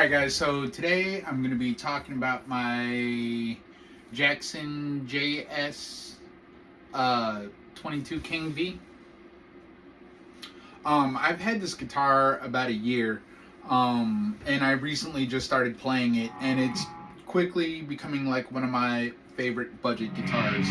Alright guys, so today I'm going to be talking about my Jackson JS 22 King V. I've had this guitar about a year, and I recently just started playing it, and it's quickly becoming like one of my favorite budget guitars.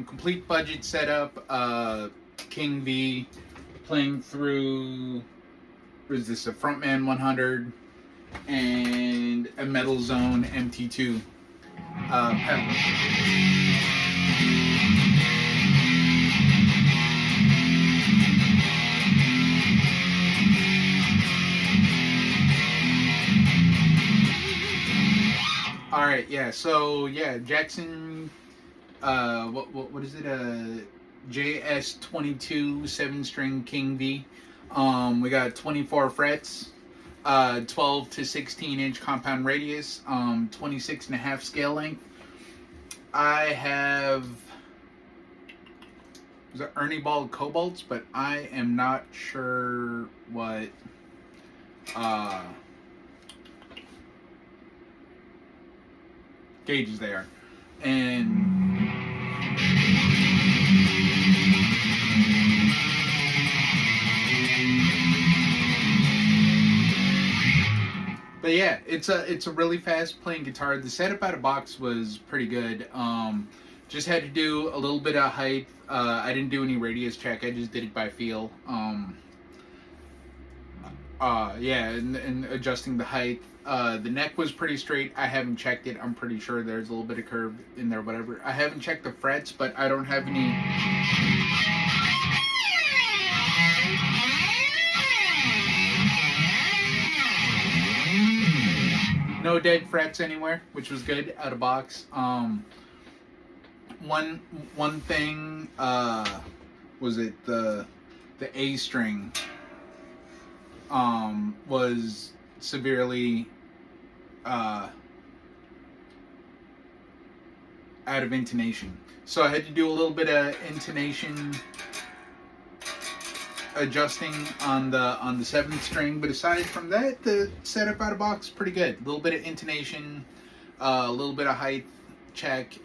Complete budget setup, King V, playing through, what is this, a Frontman 100 and a Metal Zone MT2 pedal. Alright, yeah, so yeah, Jackson, what is it, JS22 7-string King V. We got 24 frets, 12 to 16 inch compound radius, 26.5 scale length. I have, is it Ernie Ball Cobalts, but I am not sure what gauges they are. And but yeah, it's a really fast playing guitar. The setup out of box was pretty good. Just had to do a little bit of height. I didn't do any radius check. I just did it by feel. Yeah, and adjusting the height. The neck was pretty straight. I haven't checked it. I'm pretty sure there's a little bit of curve in there, whatever. I haven't checked the frets, but I don't have any. No dead frets anywhere, which was good out of box. One thing was it the A string was severely out of intonation, so I had to do a little bit of intonation adjusting on the 7th string. But aside from that, the setup out of box pretty good. A little bit of intonation, a little bit of height check.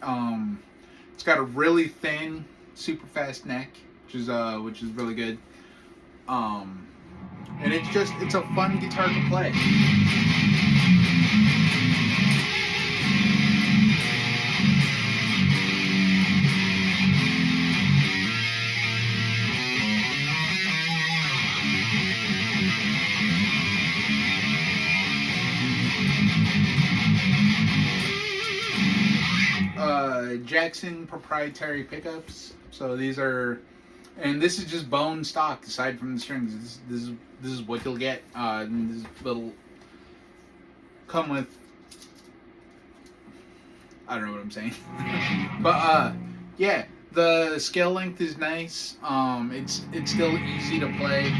It's got a really thin, super fast neck, which is really good. And it's a fun guitar to play. Jackson proprietary pickups. So these are, and this is just bone stock aside from the strings. This is what you'll get. And this little come with, I don't know what I'm saying. But yeah, the scale length is nice. It's still easy to play.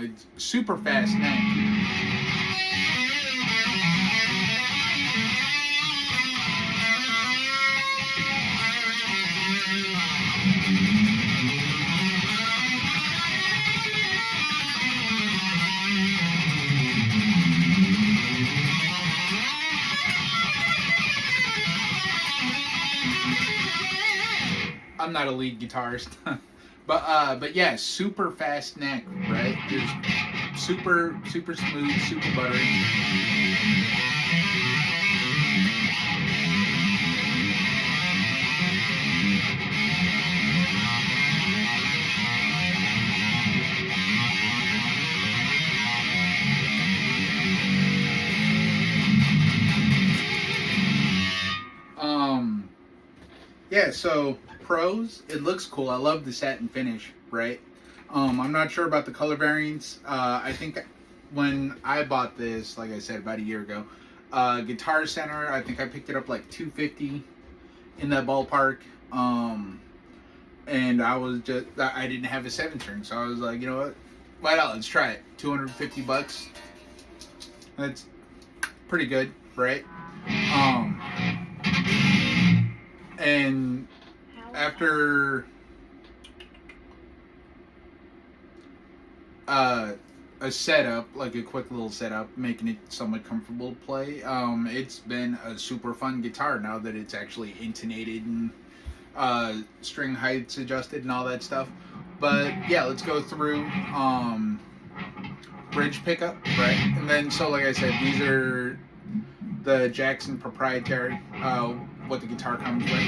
It's super fast neck. I'm not a lead guitarist. But yeah, super fast neck, right? Just super smooth, super buttery. Yeah, so pros, it looks cool. I love the satin finish, right? I'm not sure about the color variants. I think when I bought this, like I said, about a year ago, Guitar Center, I think I picked it up like $250 in that ballpark. And I didn't have a 7-string, so I was like, you know what? Why not? Let's try it. $250. That's pretty good, right? And after a setup, like a quick little setup, making it somewhat comfortable to play, it's been a super fun guitar now that it's actually intonated and string heights adjusted and all that stuff. But yeah, let's go through bridge pickup, right? And then, so like I said, these are the Jackson proprietary, what the guitar comes with.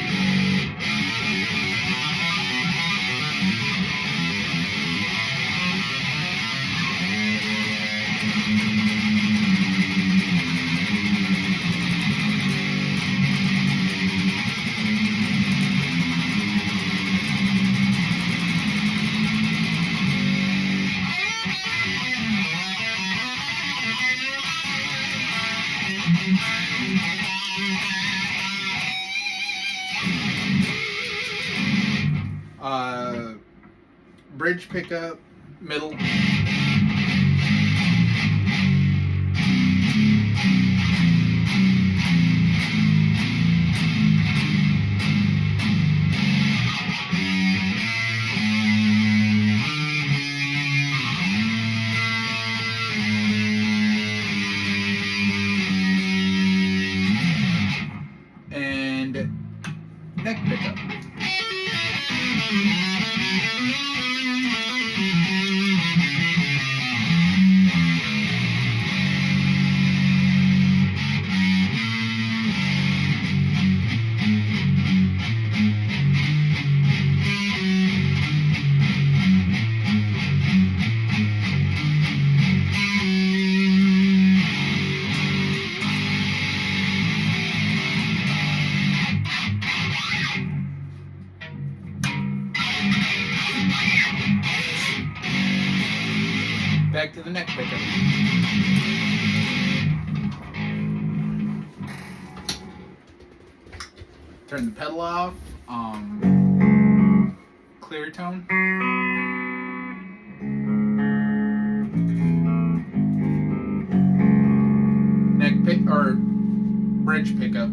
Bridge pickup, middle. And neck pickup. Back to the neck pickup. Turn the pedal off. Clear tone. Neck pick or bridge pickup.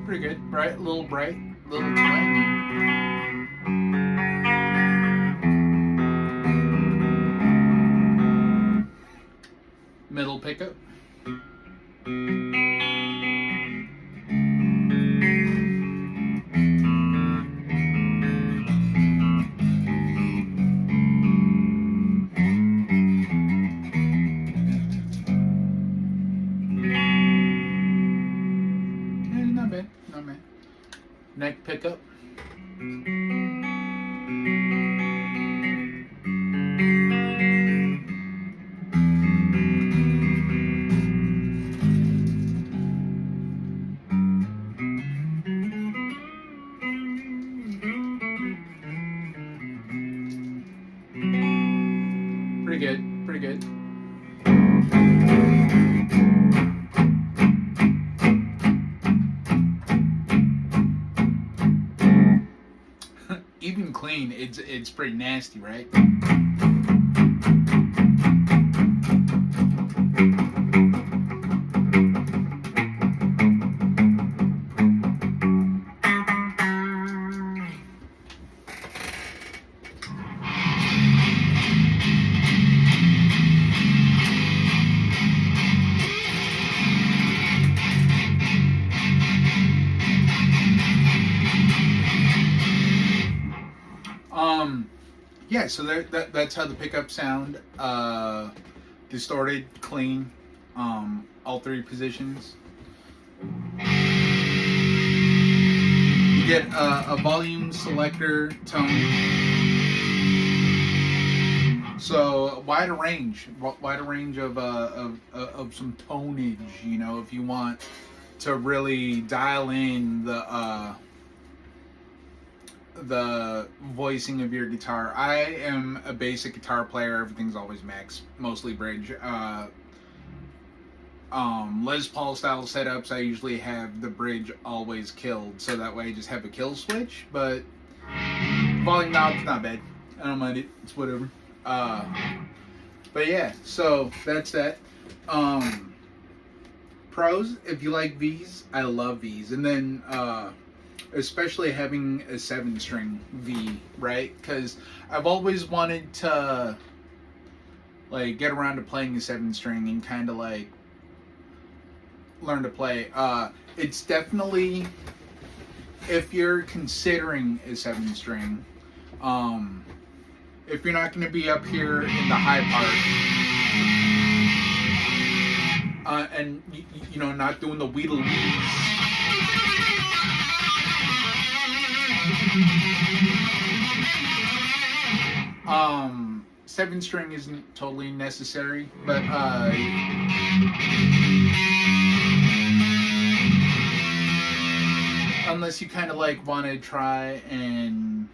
Pretty good. Bright, a little twangy. Middle pickup. Not bad. Neck pickup. Pretty good. Even clean, it's pretty nasty, right? Yeah, so that's how the pickups sound. Distorted, clean, all three positions. You get a volume selector tone. So wider range of some tonnage. You know, if you want to really dial in the voicing of your guitar. I am a basic guitar player. Everything's always max, mostly bridge. Les Paul style setups, I usually have the bridge always killed, so that way I just have a kill switch. But volume knob's not bad. I don't mind it. It's whatever. But yeah, so that's that. Pros, if you like V's, I love V's, and then especially having a 7-string V, right? Because I've always wanted to like get around to playing a 7-string and kind of like learn to play. It's definitely, if you're considering a 7-string, if you're not going to be up here in the high part, and you know, not doing the wheedle weeds, 7-string isn't totally necessary, but unless you kind of like want to try and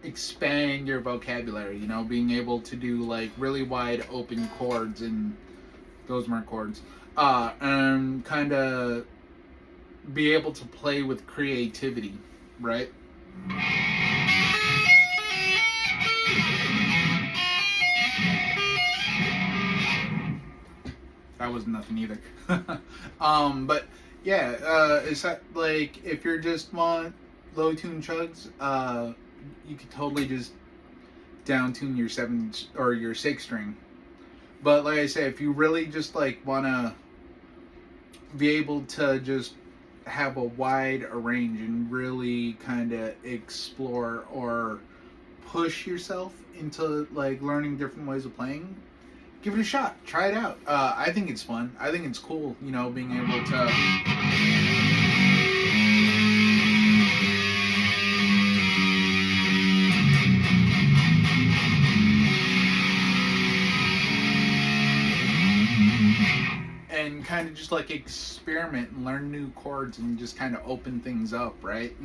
expand your vocabulary, you know, being able to do like really wide open chords and those mark chords, and kind of be able to play with creativity, right? That was nothing either. But yeah, it's like if you're just want low tune chugs, you could totally just down tune your 7 or your 6-string. But like I say, if you really just like wanna be able to just have a wide range and really kind of explore or push yourself into like learning different ways of playing, give it a shot. Try it out. I think it's fun. I think it's cool, you know, being able to and kind of just like experiment and learn new chords and just kind of open things up, right?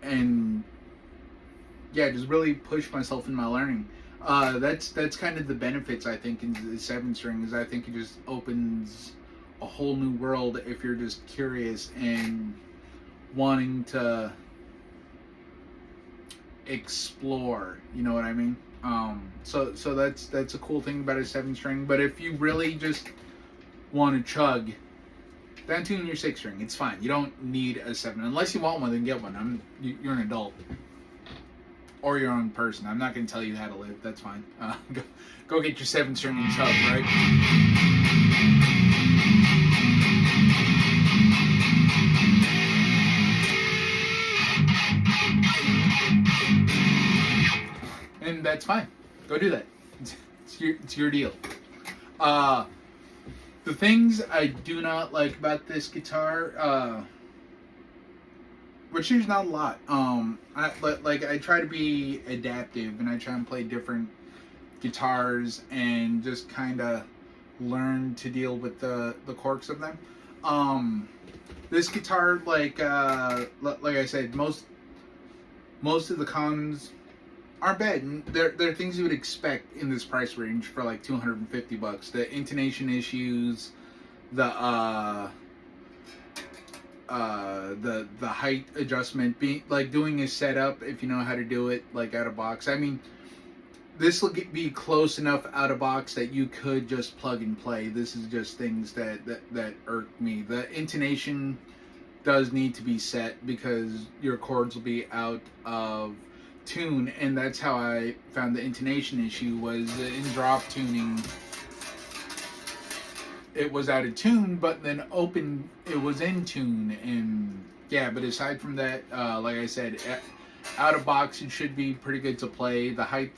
And yeah, just really push myself in my learning. That's kind of the benefits, I think, in the 7-string, is I think it just opens a whole new world if you're just curious and wanting to explore, you know what I mean? So that's a cool thing about a 7-string. But if you really just want to chug, down tune your 6-string. It's fine. You don't need a 7 unless you want one. Then get one. You're an adult or your own person. I'm not going to tell you how to live. That's fine. Go get your 7-string and chug, right? And that's fine. Go do that. It's your deal. The things I do not like about this guitar, which there's not a lot. I try to be adaptive and I try and play different guitars and just kind of learn to deal with the quirks of them. This guitar, like I said, most of the cons aren't bad. And they're things you would expect in this price range for like $250. The intonation issues, the height adjustment, doing a setup if you know how to do it like out of box. I mean, this will be close enough out of box that you could just plug and play. This is just things that irk me. The intonation does need to be set because your chords will be out of tune, and that's how I found the intonation issue. Was in drop tuning it was out of tune, but then open it was in tune. And yeah, but aside from that, like I said, out of box it should be pretty good to play. The height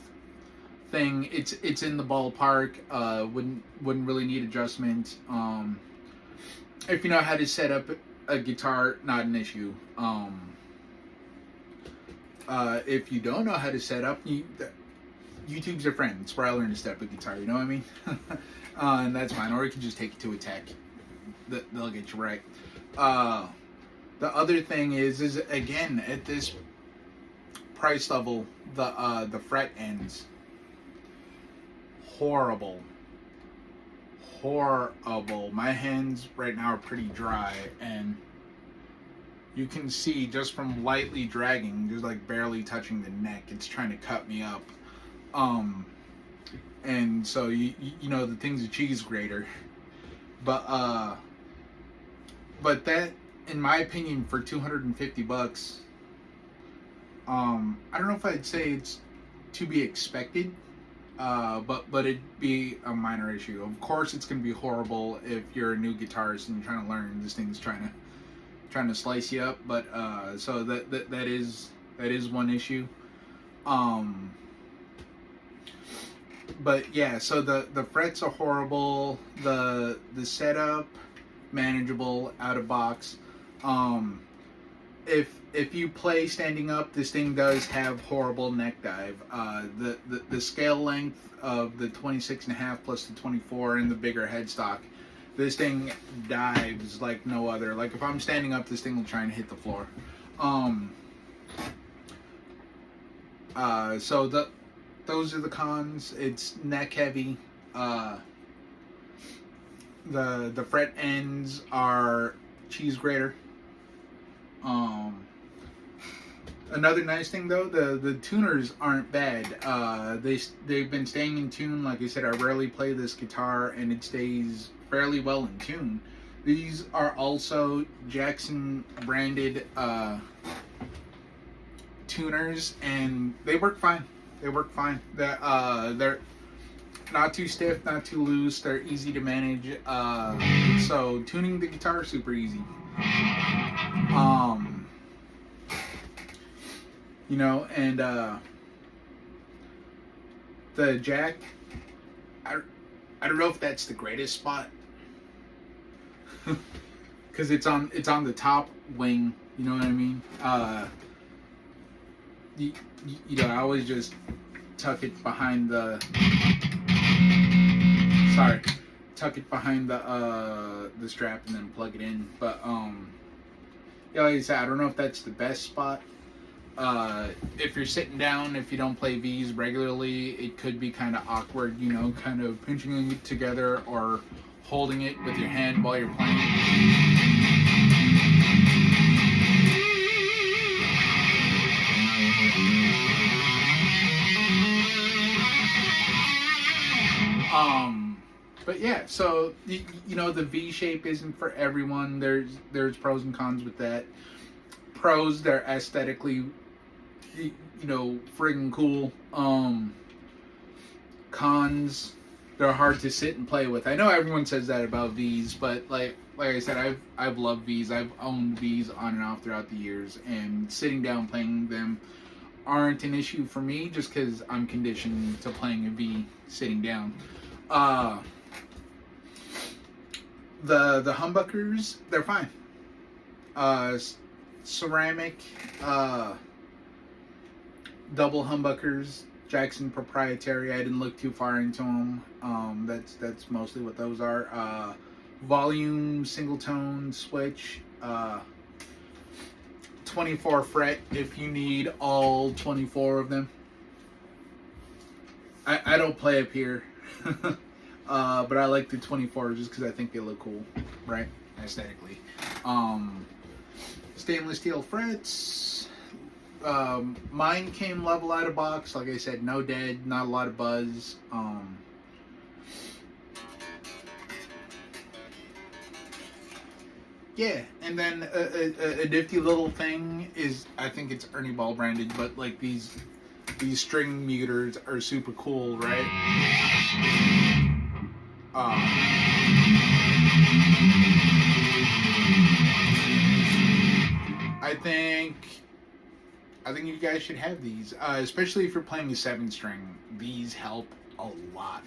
thing, it's in the ballpark. Wouldn't really need adjustment. If you know how to set up a guitar, not an issue. If you don't know how to set up, YouTube's your friend. It's where I learned to set up a guitar, you know what I mean? And that's fine. Or you can just take it to a tech. they'll get you right. The other thing is again at this price level, the fret ends horrible. My hands right now are pretty dry, and you can see just from lightly dragging, just like barely touching the neck, it's trying to cut me up. And so you know the thing's a cheese grater, but that, in my opinion, for $250, I don't know if I'd say it's to be expected, but it'd be a minor issue. Of course, it's gonna be horrible if you're a new guitarist and you're trying to learn. This thing's trying to slice you up, but so that is one issue. But yeah, so the frets are horrible. The setup manageable out of box. If you play standing up, this thing does have horrible neck dive. The scale length of the 26.5 plus the 24 and the bigger headstock, this thing dives like no other. Like if I'm standing up, this thing will try and hit the floor. So those are the cons. It's neck heavy. The fret ends are cheese grater. Another nice thing though, the tuners aren't bad. They've been staying in tune. Like I said, I rarely play this guitar and it stays fairly well in tune. These are also Jackson branded tuners, and they work fine. They're not too stiff, not too loose. They're easy to manage. So tuning the guitar is super easy. You know, and the jack, I don't know if that's the greatest spot, because it's on the top wing. You know what I mean? You know, I always just tuck it behind the strap and then plug it in. But yeah, like I said, I don't know if that's the best spot. If you're sitting down, if you don't play V's regularly, it could be kind of awkward, you know, kind of pinching it together or holding it with your hand while you're playing. But yeah, so you know, the V shape isn't for everyone. There's pros and cons with that. Pros, they're aesthetically, you know, friggin' cool. Cons, they're hard to sit and play with. I know everyone says that about V's, but like I said, I've loved V's. I've owned V's on and off throughout the years, and sitting down playing them aren't an issue for me, just because I'm conditioned to playing a V sitting down. The humbuckers, they're fine. Ceramic, double humbuckers, Jackson proprietary. I didn't look too far into them. That's mostly what those are. Volume, single tone switch, 24 fret if you need all 24 of them. I don't play up here, but I like the 24 just because I think they look cool, right, aesthetically. Stainless steel frets. Mine came level out of box. Like I said, no dead, not a lot of buzz. Yeah, and then a nifty little thing is, I think it's Ernie Ball branded, but like these string muters are super cool, right? I think you guys should have these, especially if you're playing a 7-string. These help a lot.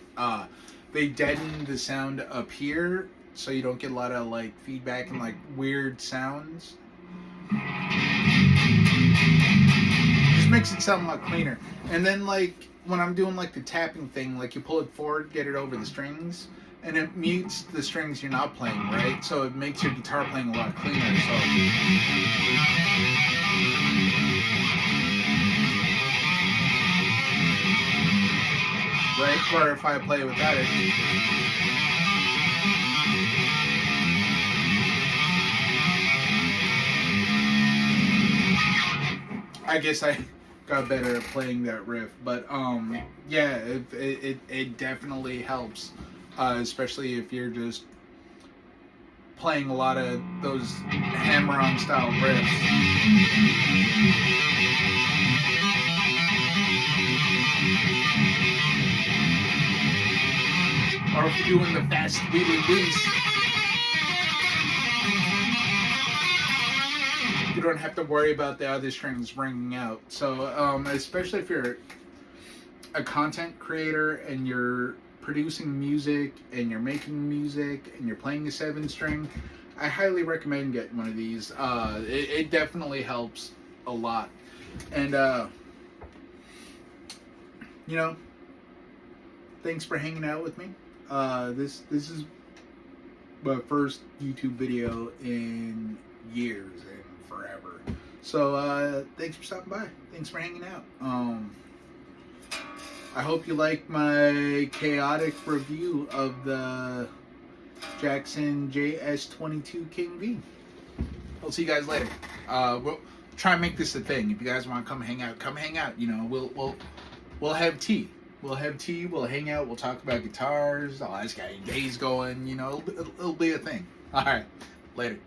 They deaden the sound up here, so you don't get a lot of like feedback and like weird sounds. Just makes it sound a lot cleaner. And then like when I'm doing like the tapping thing, like you pull it forward, get it over the strings, and it mutes the strings you're not playing, right? So it makes your guitar playing a lot cleaner. So right, or if I play without it. I guess I got better at playing that riff, but yeah, it definitely helps, especially if you're just playing a lot of those hammer-on style riffs. Or if you're doing the fast wheelie loose, you don't have to worry about the other strings ringing out. So, especially if you're a content creator and you're producing music and you're making music and you're playing a 7-string, I highly recommend getting one of these. It definitely helps a lot. And, you know, thanks for hanging out with me. This is my first YouTube video in years and forever. So thanks for stopping by. Thanks for hanging out. I hope you like my chaotic review of the Jackson JS22 King V. I'll see you guys later. We'll try and make this a thing. If you guys want to come hang out, come hang out. You know, we'll have tea. We'll have tea. We'll hang out. We'll talk about guitars. I'll ask how your day's going. You know, it'll be a thing. All right, later.